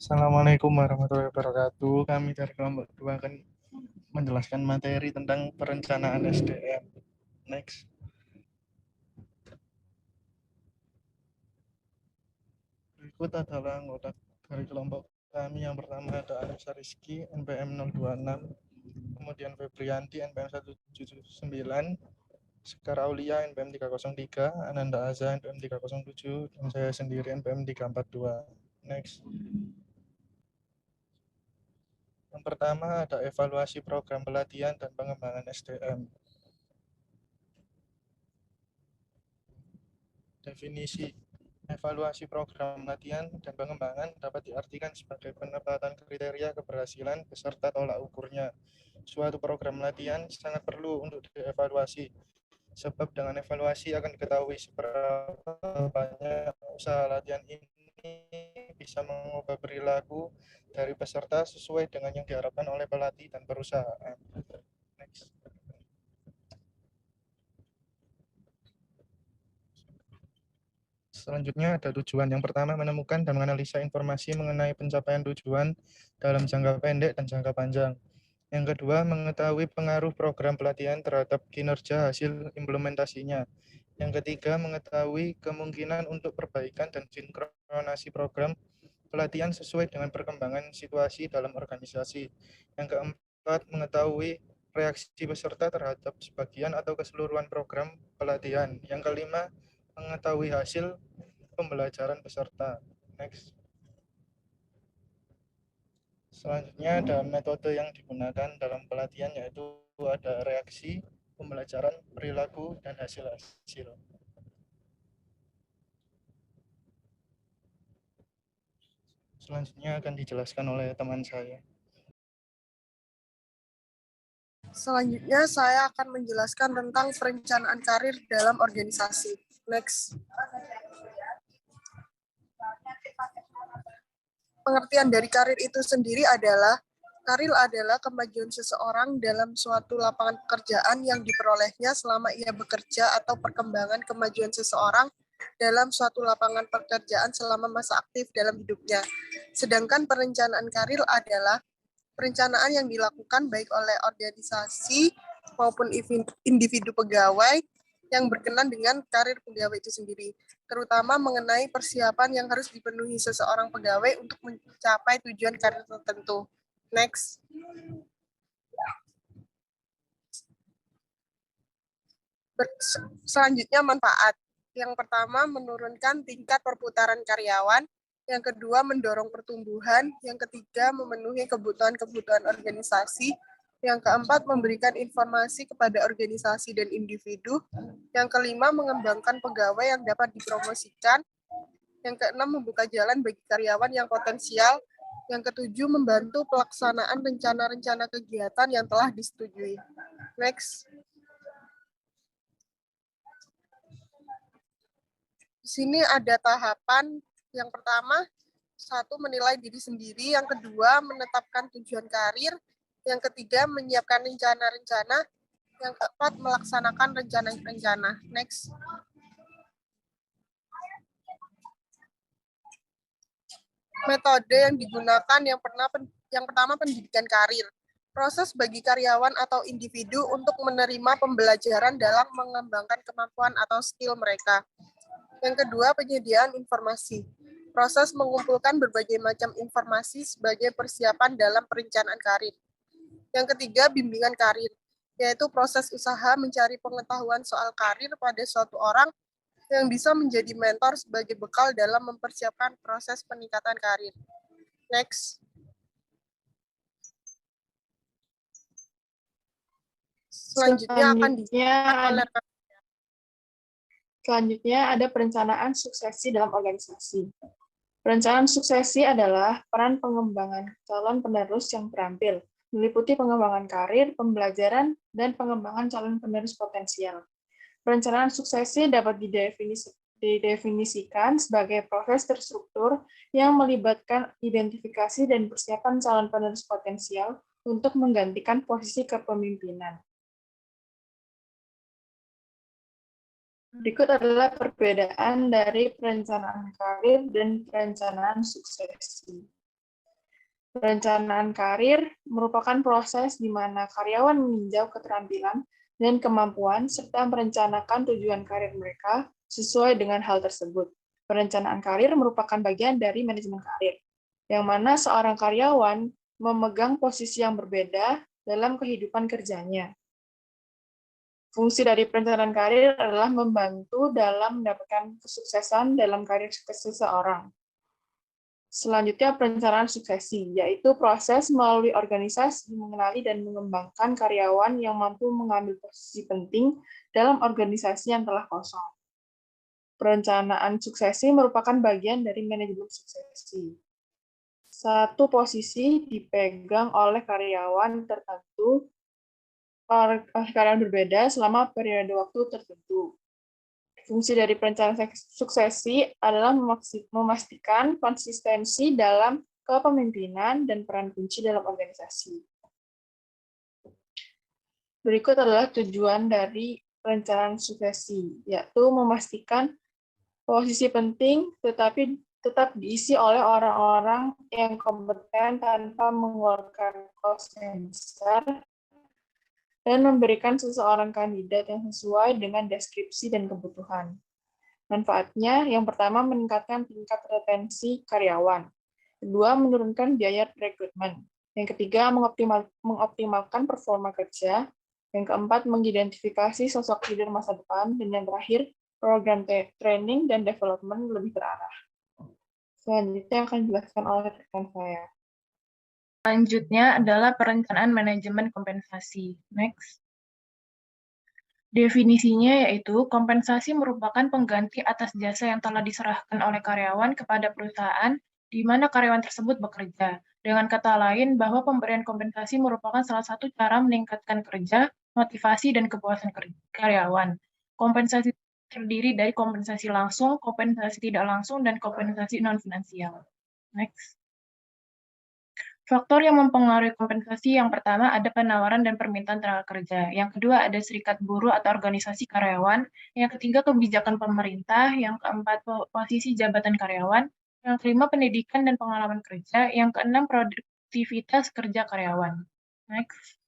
Assalamualaikum warahmatullahi wabarakatuh. Kami dari kelompok 2 akan menjelaskan materi tentang perencanaan SDM. Next. Berikut adalah anggota dari kelompok kami. Yang pertama ada Anissa Rizky, NPM 026, kemudian Febrianti, NPM 179, Sekar Aulia, NPM 303, Ananda Aza, NPM 307, dan saya sendiri, NPM 342. Next. Yang pertama ada evaluasi program pelatihan dan pengembangan SDM. Definisi evaluasi program latihan dan pengembangan dapat diartikan sebagai penempatan kriteria keberhasilan beserta tolak ukurnya. Suatu program latihan sangat perlu untuk dievaluasi, sebab dengan evaluasi akan diketahui seberapa banyak usaha latihan ini bisa mengubah perilaku dari peserta sesuai dengan yang diharapkan oleh pelatih dan perusahaan. Next. Selanjutnya ada tujuan. Yang pertama, menemukan dan menganalisa informasi mengenai pencapaian tujuan dalam jangka pendek dan jangka panjang. Yang kedua, mengetahui pengaruh program pelatihan terhadap kinerja hasil implementasinya. Yang ketiga, mengetahui kemungkinan untuk perbaikan dan sinkronasi program pelatihan sesuai dengan perkembangan situasi dalam organisasi. Yang keempat, mengetahui reaksi peserta terhadap sebagian atau keseluruhan program pelatihan. Yang kelima, mengetahui hasil pembelajaran peserta. Next. Selanjutnya ada metode yang digunakan dalam pelatihan, yaitu ada reaksi, pembelajaran, perilaku, dan hasil-hasil. Selanjutnya akan dijelaskan oleh teman saya. Selanjutnya saya akan menjelaskan tentang perencanaan karir dalam organisasi. Next. Pengertian dari karir itu sendiri adalah karir adalah kemajuan seseorang dalam suatu lapangan pekerjaan yang diperolehnya selama ia bekerja atau perkembangan kemajuan seseorang dalam suatu lapangan pekerjaan selama masa aktif dalam hidupnya. Sedangkan perencanaan karir adalah perencanaan yang dilakukan baik oleh organisasi maupun individu pegawai yang berkenan dengan karir pegawai itu sendiri, terutama mengenai persiapan yang harus dipenuhi seseorang pegawai untuk mencapai tujuan karir tertentu. Next. Selanjutnya manfaat. Yang pertama, menurunkan tingkat perputaran karyawan. Yang kedua, mendorong pertumbuhan. Yang ketiga, memenuhi kebutuhan-kebutuhan organisasi. Yang keempat, memberikan informasi kepada organisasi dan individu. Yang kelima, mengembangkan pegawai yang dapat dipromosikan. Yang keenam, membuka jalan bagi karyawan yang potensial. Yang ketujuh, membantu pelaksanaan rencana-rencana kegiatan yang telah disetujui. Next. Di sini ada tahapan. Yang pertama, satu, menilai diri sendiri. Yang kedua, menetapkan tujuan karir. Yang ketiga, menyiapkan rencana-rencana. Yang keempat, melaksanakan rencana-rencana. Next. Metode yang digunakan yang pertama pendidikan karir. Proses bagi karyawan atau individu untuk menerima pembelajaran dalam mengembangkan kemampuan atau skill mereka. Yang kedua, penyediaan informasi. Proses mengumpulkan berbagai macam informasi sebagai persiapan dalam perencanaan karir. Yang ketiga, bimbingan karir, yaitu proses usaha mencari pengetahuan soal karir pada suatu orang yang bisa menjadi mentor sebagai bekal dalam mempersiapkan proses peningkatan karir. Next. Selanjutnya ada perencanaan suksesi dalam organisasi. Perencanaan suksesi adalah peran pengembangan calon penerus yang terampil, meliputi pengembangan karir, pembelajaran, dan pengembangan calon penerus potensial. Perencanaan suksesi dapat didefinisikan sebagai proses terstruktur yang melibatkan identifikasi dan persiapan calon penerus potensial untuk menggantikan posisi kepemimpinan. Berikut adalah perbedaan dari perencanaan karir dan perencanaan suksesi. Perencanaan karir merupakan proses di mana karyawan meninjau keterampilan dan kemampuan serta merencanakan tujuan karir mereka sesuai dengan hal tersebut. Perencanaan karir merupakan bagian dari manajemen karir, yang mana seorang karyawan memegang posisi yang berbeda dalam kehidupan kerjanya. Fungsi dari perencanaan karir adalah membantu dalam mendapatkan kesuksesan dalam karir seseorang. Selanjutnya, perencanaan suksesi, yaitu proses melalui organisasi mengenali dan mengembangkan karyawan yang mampu mengambil posisi penting dalam organisasi yang telah kosong. Perencanaan suksesi merupakan bagian dari manajemen suksesi. Satu posisi dipegang oleh karyawan tertentu, karyawan berbeda selama periode waktu tertentu. Fungsi dari perencanaan suksesi adalah memastikan konsistensi dalam kepemimpinan dan peran kunci dalam organisasi. Berikut adalah tujuan dari perencanaan suksesi, yaitu memastikan posisi penting tetapi tetap diisi oleh orang-orang yang kompeten tanpa mengeluarkan kos yang besar, dan memberikan seseorang kandidat yang sesuai dengan deskripsi dan kebutuhan. Manfaatnya, yang pertama, meningkatkan tingkat retensi karyawan. Kedua, menurunkan biaya rekrutmen. Yang ketiga, mengoptimalkan performa kerja. Yang keempat, mengidentifikasi sosok leader masa depan. Dan yang terakhir, program training dan development lebih terarah. Selanjutnya akan dijelaskan oleh rekan saya. Selanjutnya adalah perencanaan manajemen kompensasi. Next. Definisinya yaitu, kompensasi merupakan pengganti atas jasa yang telah diserahkan oleh karyawan kepada perusahaan di mana karyawan tersebut bekerja. Dengan kata lain, bahwa pemberian kompensasi merupakan salah satu cara meningkatkan kerja, motivasi, dan kepuasan karyawan. Kompensasi terdiri dari kompensasi langsung, kompensasi tidak langsung, dan kompensasi non-finansial. Next. Faktor yang mempengaruhi kompensasi yang pertama ada penawaran dan permintaan tenaga kerja. Yang kedua ada serikat buruh atau organisasi karyawan. Yang ketiga kebijakan pemerintah. Yang keempat posisi jabatan karyawan. Yang kelima pendidikan dan pengalaman kerja. Yang keenam produktivitas kerja karyawan. Next.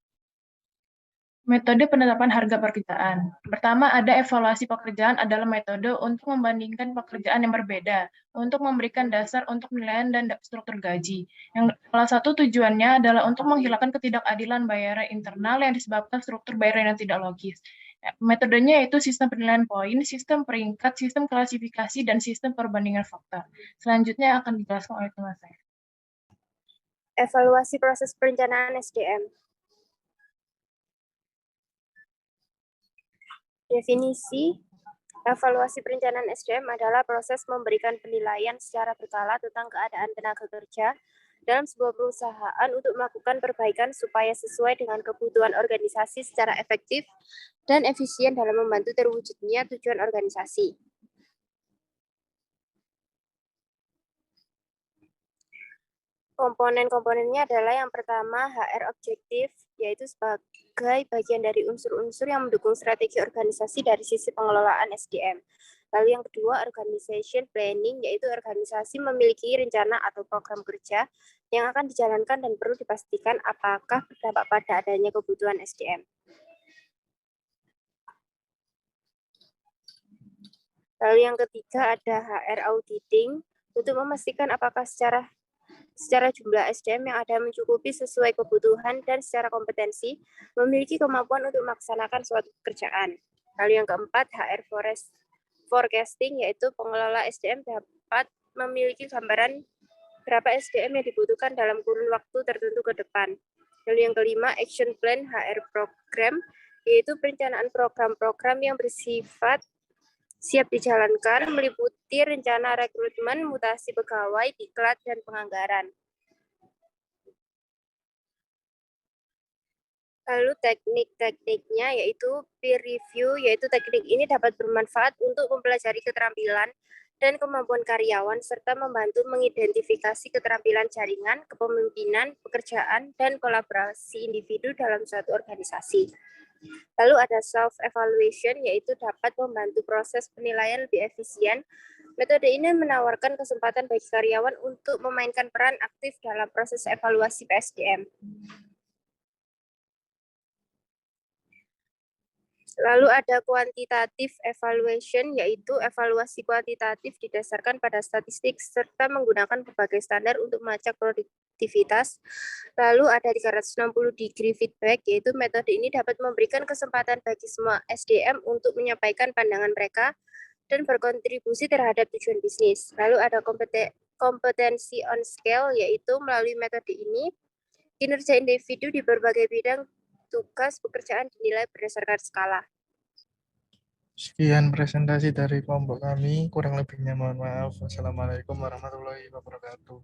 Metode penetapan harga pekerjaan. Pertama, ada evaluasi pekerjaan adalah metode untuk membandingkan pekerjaan yang berbeda, untuk memberikan dasar untuk penilaian dan struktur gaji. Yang salah satu tujuannya adalah untuk menghilangkan ketidakadilan bayaran internal yang disebabkan struktur bayaran yang tidak logis. Metodenya yaitu sistem penilaian poin, sistem peringkat, sistem klasifikasi, dan sistem perbandingan fakta. Selanjutnya akan dijelaskan oleh teman saya. Evaluasi proses perencanaan SDM. Definisi evaluasi perencanaan SDM adalah proses memberikan penilaian secara berkala tentang keadaan tenaga kerja dalam sebuah perusahaan untuk melakukan perbaikan supaya sesuai dengan kebutuhan organisasi secara efektif dan efisien dalam membantu terwujudnya tujuan organisasi. Komponen-komponennya adalah yang pertama HR objektif, yaitu sebagai bagian dari unsur-unsur yang mendukung strategi organisasi dari sisi pengelolaan SDM. Lalu yang kedua, organization planning, yaitu organisasi memiliki rencana atau program kerja yang akan dijalankan dan perlu dipastikan apakah berdampak pada adanya kebutuhan SDM. Lalu yang ketiga ada HR auditing, untuk memastikan apakah secara jumlah SDM yang ada mencukupi sesuai kebutuhan dan secara kompetensi memiliki kemampuan untuk melaksanakan suatu pekerjaan. Lalu yang keempat, HR forecasting, yaitu pengelola SDM dapat memiliki gambaran berapa SDM yang dibutuhkan dalam kurun waktu tertentu ke depan. Lalu yang kelima, action plan HR program, yaitu perencanaan program-program yang bersifat siap dijalankan, meliputi rencana rekrutmen, mutasi pegawai, diklat, dan penganggaran. Lalu teknik-tekniknya yaitu peer review, yaitu teknik ini dapat bermanfaat untuk mempelajari keterampilan dan kemampuan karyawan, serta membantu mengidentifikasi keterampilan jaringan, kepemimpinan, pekerjaan, dan kolaborasi individu dalam suatu organisasi. Lalu ada self-evaluation, yaitu dapat membantu proses penilaian lebih efisien Metode ini menawarkan kesempatan bagi karyawan untuk memainkan peran aktif dalam proses evaluasi PSDM. Lalu ada quantitative evaluation, yaitu evaluasi kuantitatif didasarkan pada statistik serta menggunakan berbagai standar untuk melacak produktivitas. Lalu ada 360 degree feedback, yaitu metode ini dapat memberikan kesempatan bagi semua SDM untuk menyampaikan pandangan mereka dan berkontribusi terhadap tujuan bisnis. Lalu ada kompetensi on scale, yaitu melalui metode ini, kinerja individu di berbagai bidang tugas pekerjaan dinilai berdasarkan skala. Sekian presentasi dari kelompok kami, kurang lebihnya mohon maaf. Wassalamualaikum warahmatullahi wabarakatuh.